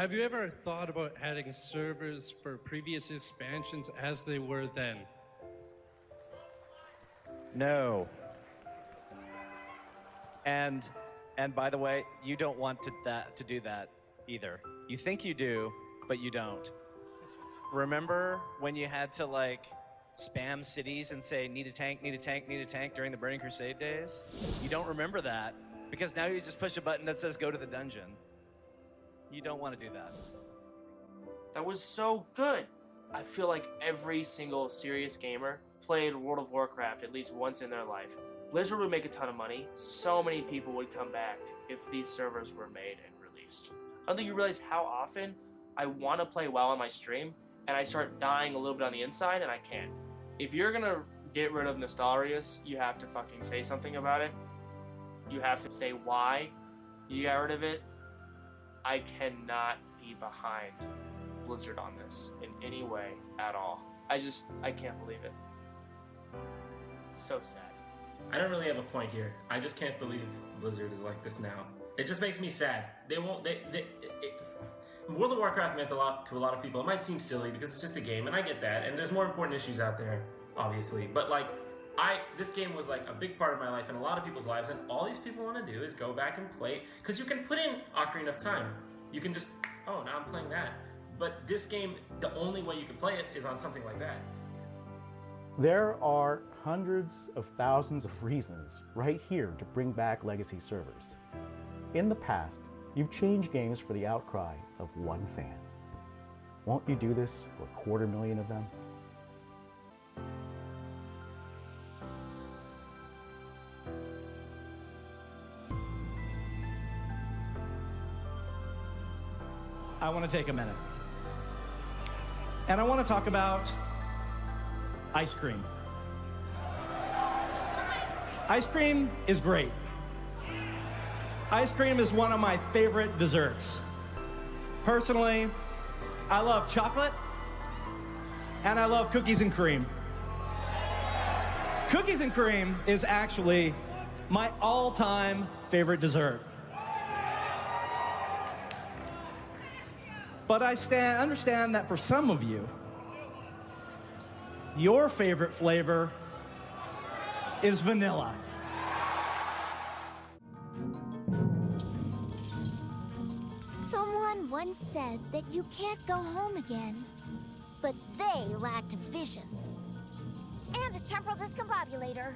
have you ever thought about adding servers for previous expansions as they were then? No. And by the way, you don't want to do that either. You think you do, but you don't. Remember when you had to like spam cities and say need a tank, need a tank, need a tank during the Burning Crusade days? You don't remember that because now you just push a button that says go to the dungeon. You don't want to do that. That was so good. I feel like every single serious gamer played World of Warcraft at least once in their life. Blizzard would make a ton of money. So many people would come back if these servers were made and released. I don't think you realize how often I want to play WoW on my stream and I start dying a little bit on the inside and I can't. If you're gonna get rid of Nostalrius, you have to fucking say something about it. You have to say why you got rid of it. I cannot be behind Blizzard on this in any way at all. I can't believe it. It's so sad. I don't really have a point here. I just can't believe Blizzard is like this now. It just makes me sad. World of Warcraft meant a lot to a lot of people. It might seem silly because it's just a game, and I get that. And there's more important issues out there, obviously. But like, this game was like a big part of my life and a lot of people's lives. And all these people want to do is go back and play, because you can put in Ocarina of Time. You can just, oh, now I'm playing that. But this game, the only way you can play it is on something like that. There are hundreds of thousands of reasons right here to bring back legacy servers. In the past, you've changed games for the outcry of one fan. Won't you do this for 250,000 of them? I want to take a minute. And I want to talk about ice cream. Ice cream is great. Ice cream is one of my favorite desserts. Personally, I love chocolate and I love cookies and cream. Cookies and cream is actually my all-time favorite dessert. But I understand that for some of you, your favorite flavor is vanilla. Someone once said that you can't go home again, but they lacked vision. And a temporal discombobulator.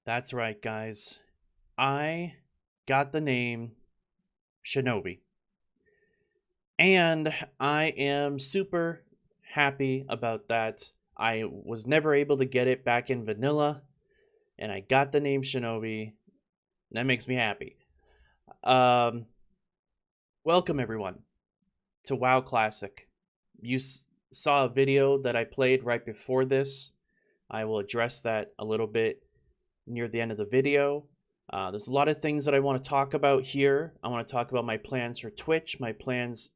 That's right, guys. I got the name Shinobi. And I am super happy about that. I was never able to get it back in vanilla, and I got the name Shinobi. That makes me happy. Welcome, everyone, to WoW Classic. You saw a video that I played right before this. I will address that a little bit near the end of the video. There's a lot of things that I want to talk about here. I want to talk about my plans for Twitch, my plans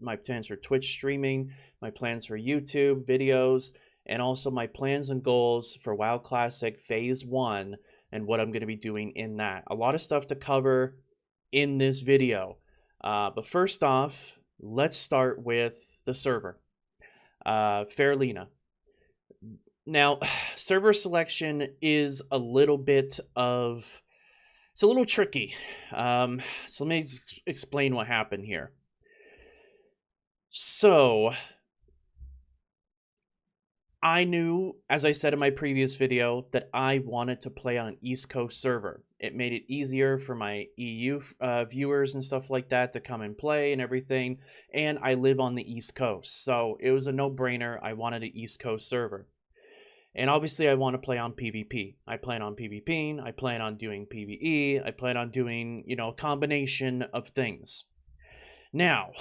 for Twitch streaming, my plans for YouTube videos, and also my plans and goals for WoW Classic Phase 1 and what I'm going to be doing in that. A lot of stuff to cover in this video. But first off, let's start with the server. Fairlina. Now, server selection is a little bit of... It's a little tricky. So let me explain what happened here. So, I knew, as I said in my previous video, that I wanted to play on an East Coast server. It made it easier for my EU viewers and stuff like that to come and play and everything. And I live on the East Coast, so it was a no-brainer. I wanted an East Coast server. And obviously I want to play on PvP. I plan on PvPing, I plan on doing PvE, I plan on doing, you know, a combination of things. Now,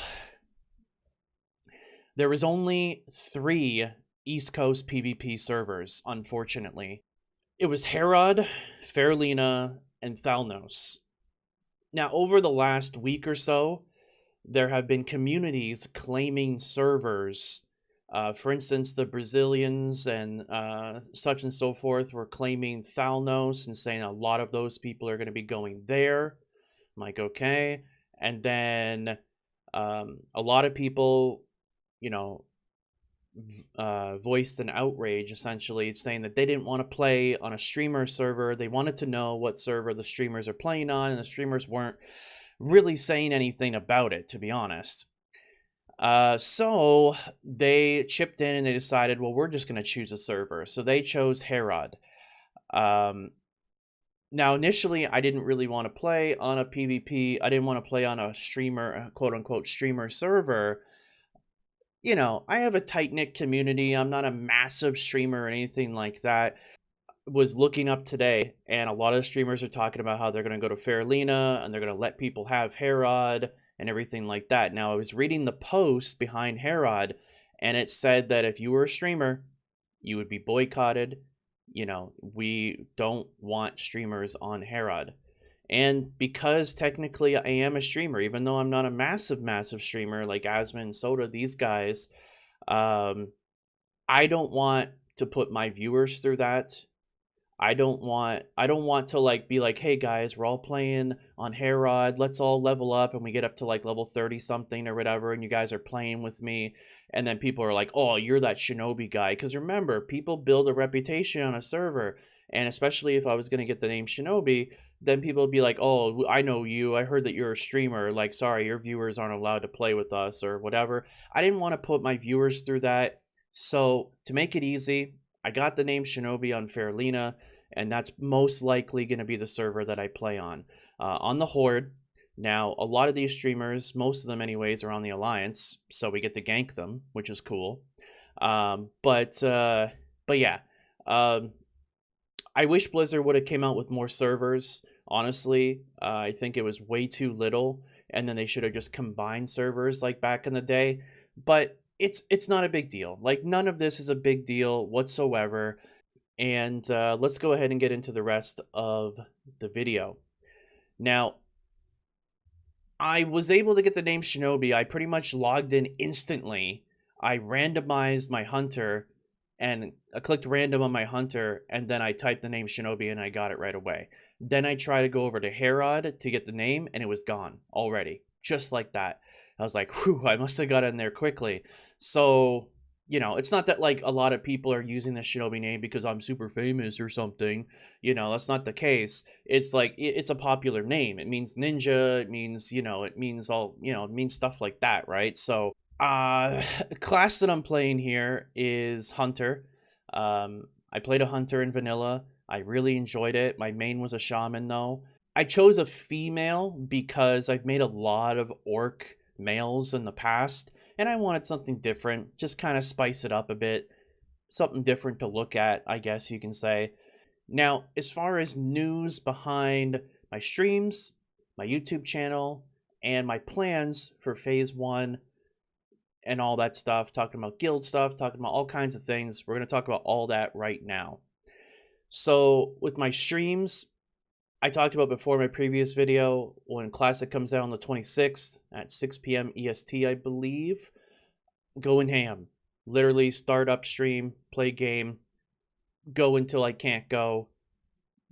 there was only 3 East Coast PvP servers, unfortunately. It was Herod, Fairlina, and Thalnos. Now, over the last week or so, there have been communities claiming servers. For instance, the Brazilians and such and so forth were claiming Thalnos and saying a lot of those people are going to be going there. I'm like, okay. And then a lot of people, you know, voiced an outrage, essentially, saying that they didn't want to play on a streamer server. They wanted to know what server the streamers are playing on, and the streamers weren't really saying anything about it, to be honest. So they chipped in and they decided, well, we're just going to choose a server. So they chose Herod. Now, initially, I didn't really want to play on a PvP. I didn't want to play on a streamer, quote-unquote, streamer server. You know, I have a tight-knit community. I'm not a massive streamer or anything like that. Was looking up today, and a lot of streamers are talking about how they're going to go to Fairlina, and they're going to let people have Herod, and everything like that. Now, I was reading the post behind Herod, and it said that if you were a streamer, you would be boycotted. You know, we don't want streamers on Herod. And because technically I am a streamer, even though I'm not a massive streamer like Asman and Soda, these guys, I don't want to put my viewers through that. I don't want to like be like, hey guys, we're all playing on Herod, let's all level up, and we get up to like level 30 something or whatever, and you guys are playing with me, and then people are like, oh, you're that Shinobi guy. Because remember, people build a reputation on a server, and especially if I was going to get the name Shinobi, then people would be like, oh, I know you, I heard that you're a streamer, like, sorry, your viewers aren't allowed to play with us or whatever. I didn't want to put my viewers through that, so to make it easy, I got the name Shinobi on Fairlina, and that's most likely going to be the server that I play on the Horde. Now, a lot of these streamers, most of them anyways, are on the Alliance, so we get to gank them, which is cool. But yeah, I wish Blizzard would have came out with more servers, honestly. I think it was way too little, and then they should have just combined servers like back in the day. But it's not a big deal. Like, none of this is a big deal whatsoever. And let's go ahead and get into the rest of the video. Now, I was able to get the name Shinobi. I pretty much logged in instantly. I randomized my hunter, and I clicked random on my hunter, and then I typed the name Shinobi, and I got it right away. Then I tried to go over to Herod to get the name, and it was gone already. Just like that. I was like, whew, I must have got in there quickly. So, you know, it's not that like a lot of people are using the Shinobi name because I'm super famous or something. You know, that's not the case. It's like, it's a popular name. It means ninja. It means, you know, it means all, you know, it means stuff like that, right? So, class that I'm playing here is Hunter. I played a Hunter in vanilla. I really enjoyed it. My main was a shaman though. I chose a female because I've made a lot of orc males in the past, and I wanted something different, just kind of spice it up a bit. Something different to look at, I guess you can say. Now, as far as news behind my streams, my YouTube channel, and my plans for Phase 1 and all that stuff, talking about guild stuff, talking about all kinds of things, we're going to talk about all that right now. So, with my streams, I talked about before in my previous video, when Classic comes out on the 26th at 6 p.m. EST, I believe, going ham. Literally start up stream, play game, go until I can't go,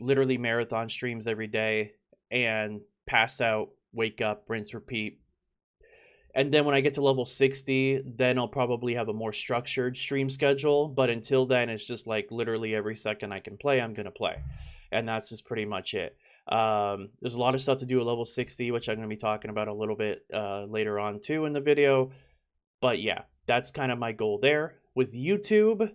literally marathon streams every day, and pass out, wake up, rinse, repeat. And then when I get to level 60, then I'll probably have a more structured stream schedule. But until then, it's just like literally every second I can play, I'm going to play. And that's just pretty much it. There's a lot of stuff to do at level 60, which I'm going to be talking about a little bit later on too in the video. But yeah, that's kind of my goal there. With YouTube,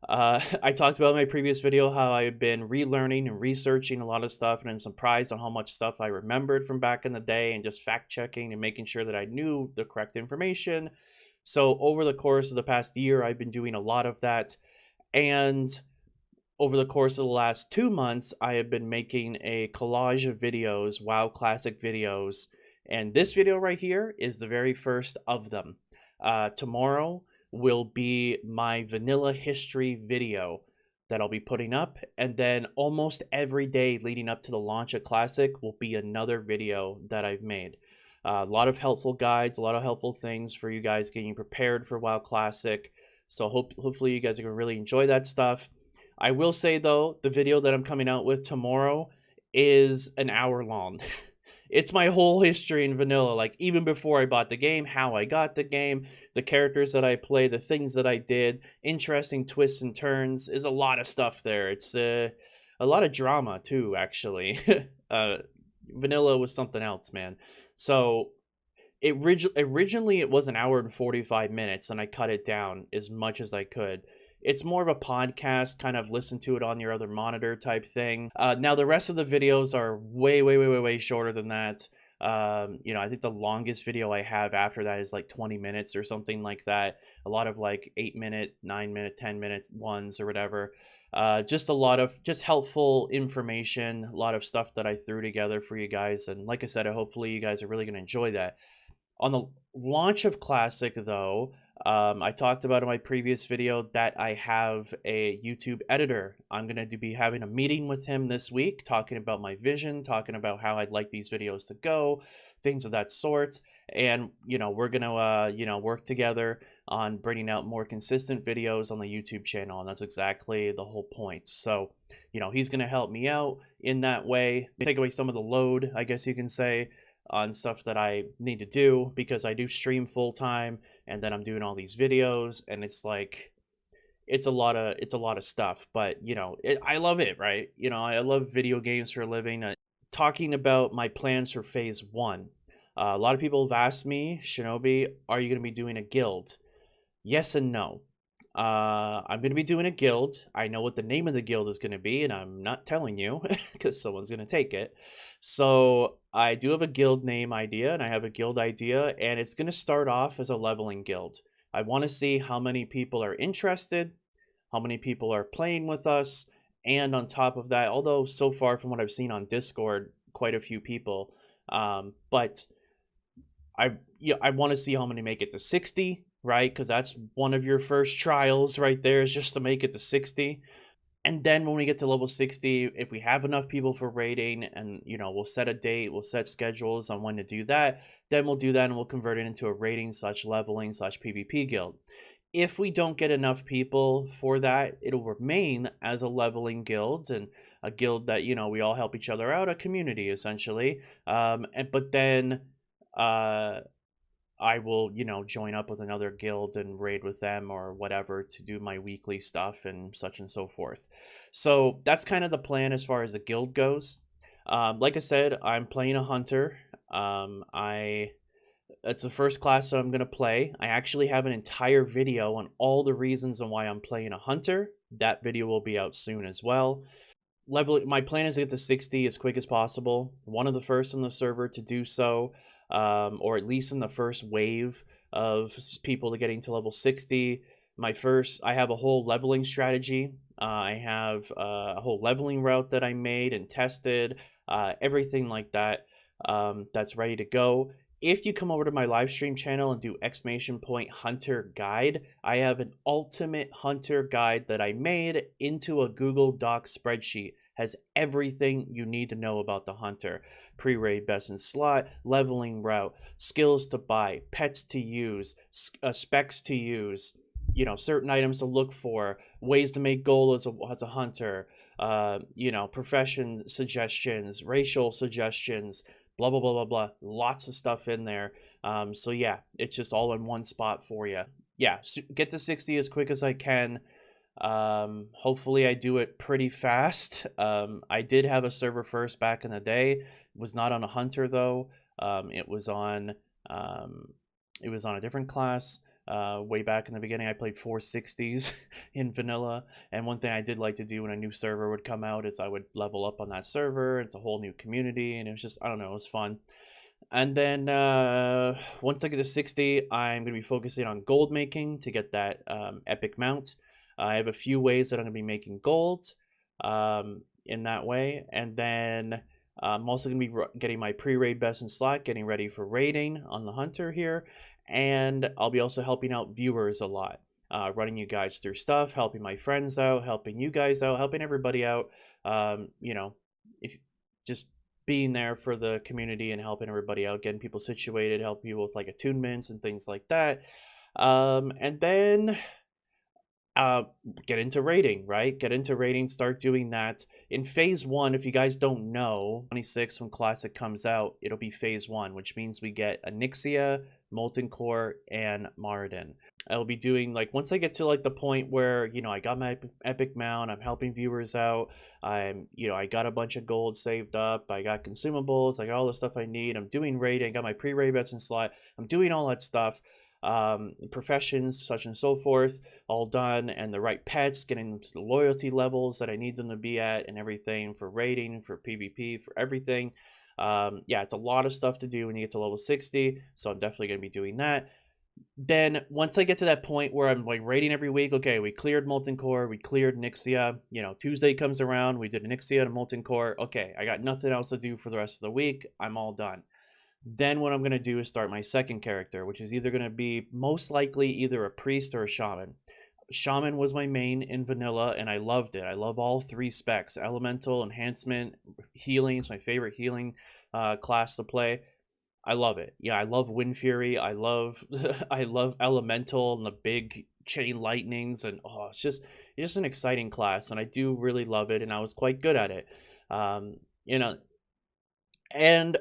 I talked about in my previous video how I've been relearning and researching a lot of stuff, and I'm surprised on how much stuff I remembered from back in the day, and just fact checking and making sure that I knew the correct information. So over the course of the past year, I've been doing a lot of that, and over the course of the last 2 months, I have been making a collage of videos, WoW Classic videos, and this video right here is the very first of them. Tomorrow will be my vanilla history video that I'll be putting up, and then almost every day leading up to the launch of Classic will be another video that I've made. A lot of helpful guides, a lot of helpful things for you guys getting prepared for WoW Classic. So hopefully you guys are going to really enjoy that stuff. I will say though, the video that I'm coming out with tomorrow is an hour long. It's my whole history in vanilla, like even before I bought the game, how I got the game, the characters that I play, the things that I did, interesting twists and turns. Is a lot of stuff there. It's a lot of drama too, actually. Vanilla was something else, man. So originally it was an hour and 45 minutes, and I cut it down as much as I could. It's more of a podcast, kind of listen to it on your other monitor type thing. Now, the rest of the videos are way shorter than that. You know, I think the longest video I have after that is like 20 minutes or something like that. A lot of like 8-minute, 9-minute, 10-minute ones or whatever. Just a lot of just helpful information, a lot of stuff that I threw together for you guys. And like I said, hopefully you guys are really going to enjoy that. On the launch of Classic, though, I talked about in my previous video that I have a YouTube editor. I'm going to be having a meeting with him this week, talking about my vision, talking about how I'd like these videos to go, things of that sort. And, you know, we're going to, you know, work together on bringing out more consistent videos on the YouTube channel. And that's exactly the whole point. So, you know, he's going to help me out in that way, take away some of the load, I guess you can say, on stuff that I need to do, because I do stream full time and then I'm doing all these videos, and it's like it's a lot of stuff. But you know, I love it, right? You know, I love video games for a living. Talking about my plans for phase 1, a lot of people have asked me, Shinobi, are you going to be doing a guild? Yes and no. I'm going to be doing a guild. I know what the name of the guild is going to be, and I'm not telling you because someone's going to take it. So I do have a guild name idea, and I have a guild idea, and it's going to start off as a leveling guild. I want to see how many people are interested, how many people are playing with us, and on top of that, although so far from what I've seen on Discord, quite a few people, but I want to see how many make it to 60, right? Because that's one of your first trials right there, is just to make it to 60. And then when we get to level 60, if we have enough people for raiding, and, you know, we'll set a date, we'll set schedules on when to do that, then we'll do that and we'll convert it into a raiding / leveling / PvP guild. If we don't get enough people for that, it'll remain as a leveling guild, and a guild that, you know, we all help each other out, a community essentially. But then I will, you know, join up with another guild and raid with them or whatever to do my weekly stuff and such and so forth. So that's kind of the plan as far as the guild goes. Like I said, I'm playing a hunter. It's the first class that I'm going to play. I actually have an entire video on all the reasons on why I'm playing a hunter. That video will be out soon as well. My plan is to get to 60 as quick as possible. One of the first on the server to do so. Or at least in the first wave of people to getting to level 60. I have a whole leveling strategy. I have a whole leveling route that I made and tested, everything like that, that's ready to go. If you come over to my live stream channel and do !hunter guide, I have an ultimate hunter guide that I made into a Google Doc spreadsheet. Has everything you need to know about the hunter. Pre-raid best in slot, leveling route, skills to buy, pets to use, specs to use, you know, certain items to look for, ways to make gold as a hunter, you know, profession suggestions, racial suggestions, blah, blah, blah, blah, blah. Lots of stuff in there. So yeah, it's just all in one spot for you. Yeah, so get to 60 as quick as I can. Hopefully I do it pretty fast. I did have a server first back in the day. It was not on a hunter though. It was on a different class. Way back in the beginning, I played 460s in vanilla, and one thing I did like to do when a new server would come out is I would level up on that server. It's a whole new community, and it was just, I don't know, it was fun. And then once I get to 60, I'm going to be focusing on gold making to get that epic mount. I have a few ways that I'm going to be making gold in that way, and then I'm also going to be getting my pre-raid best in slot, getting ready for raiding on the hunter here. And I'll be also helping out viewers a lot, running you guys through stuff, helping my friends out, helping you guys out, helping everybody out. You know, if just being there for the community and helping everybody out, getting people situated, helping people with like attunements and things like that. And then get into raiding, right? Get into raiding, start doing that. In phase 1, if you guys don't know, 26 when Classic comes out, it'll be phase 1, which means we get Onyxia, Molten Core, and Maridin. I'll be doing, like, once I get to like the point where, you know, I got my epic mount, I'm helping viewers out, you know, I got a bunch of gold saved up, I got consumables, I got all the stuff I need, I'm doing raiding, I got my pre-raid bets in slot, I'm doing all that stuff. Professions, such and so forth, all done, and the right pets, getting them to the loyalty levels that I need them to be at, and everything for raiding, for PvP, for everything. Yeah, it's a lot of stuff to do when you get to level 60, so I'm definitely going to be doing that. Then once I get to that point where I'm like raiding every week, okay, we cleared Molten Core, we cleared Nyxia, you know, Tuesday comes around, we did Nyxia and Molten Core, okay, I got nothing else to do for the rest of the week, I'm all done. Then what I'm going to do is start my second character, which is either going to be most likely either a priest or a shaman. Shaman was my main in vanilla, and I loved it. I love all 3 specs: elemental, enhancement, healing. It's my favorite healing class to play. I love it. Yeah, I love Wind Fury. I love I love elemental and the big chain lightnings, and oh, it's just an exciting class, and I do really love it, and I was quite good at it. You know, and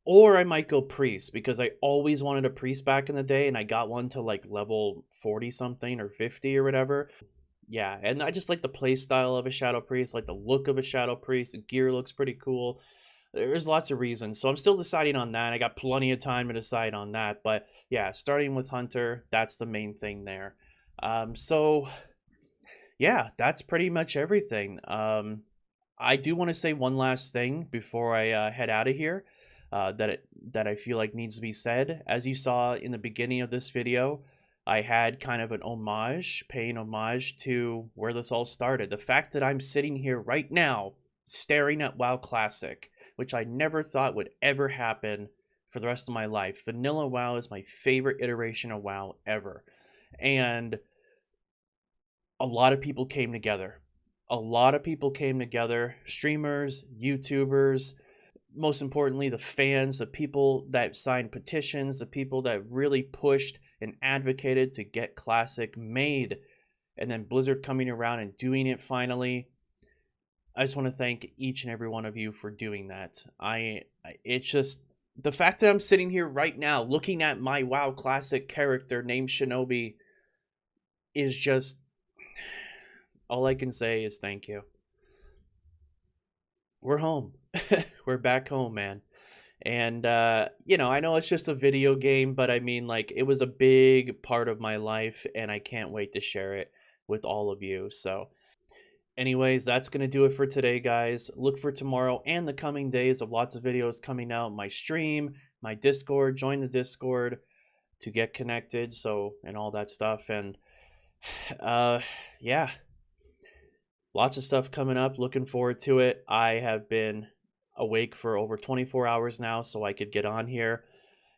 or I might go priest, because I always wanted a priest back in the day, and I got one to like level 40 something or 50 or whatever. Yeah, and I just like the play style of a shadow priest, like the look of a shadow priest. The gear looks pretty cool. There's lots of reasons, so I'm still deciding on that. I got plenty of time to decide on that, but yeah, starting with hunter, that's the main thing there. So yeah, that's pretty much everything. I do want to say one last thing before I head out of here. That I feel like needs to be said. As you saw in the beginning of this video, I had kind of an homage, paying homage to where this all started. The fact that I'm sitting here right now staring at WoW Classic, which I never thought would ever happen for the rest of my life. Vanilla WoW is my favorite iteration of WoW ever. And a lot of people came together. A lot of people came together, streamers, YouTubers, most importantly, the fans, the people that signed petitions, the people that really pushed and advocated to get Classic made, and then Blizzard coming around and doing it finally. I just want to thank each and every one of you for doing that. It's just the fact that I'm sitting here right now looking at my WoW Classic character named Shinobi is just, all I can say is thank you. We're home. We're back home, man. And you know, I know it's just a video game, but I mean, like, it was a big part of my life, and I can't wait to share it with all of you. So anyways, that's gonna do it for today, guys. Look for tomorrow and the coming days of lots of videos coming out. My stream, my Discord, join the Discord to get connected, so, and all that stuff. And yeah, lots of stuff coming up. Looking forward to it. I have been awake for over 24 hours now, so I could get on here,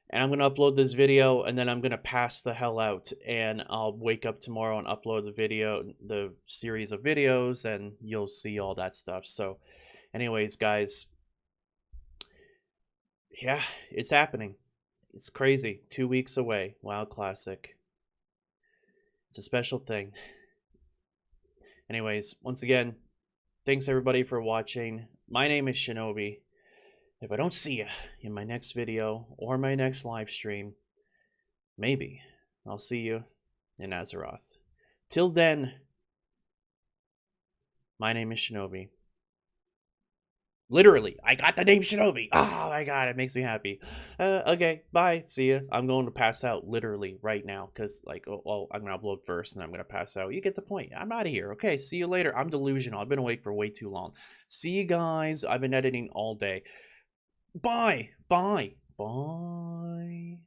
and I'm gonna upload this video, and then I'm gonna pass the hell out, and I'll wake up tomorrow and upload the video, the series of videos, and you'll see all that stuff. So anyways, guys, yeah, it's happening. It's crazy. 2 weeks away. WoW Classic. It's a special thing. Anyways, once again, thanks everybody for watching. My name is Shinobi, if I don't see you in my next video or my next live stream, maybe I'll see you in Azeroth. Till then, my name is Shinobi. Literally, I got the name Shinobi. Oh my god, it makes me happy. Okay, bye. See ya. I'm going to pass out literally right now because, like, well, I'm going to upload first and I'm going to pass out. You get the point. I'm out of here. Okay, see you later. I'm delusional. I've been awake for way too long. See you guys. I've been editing all day. Bye. Bye. Bye.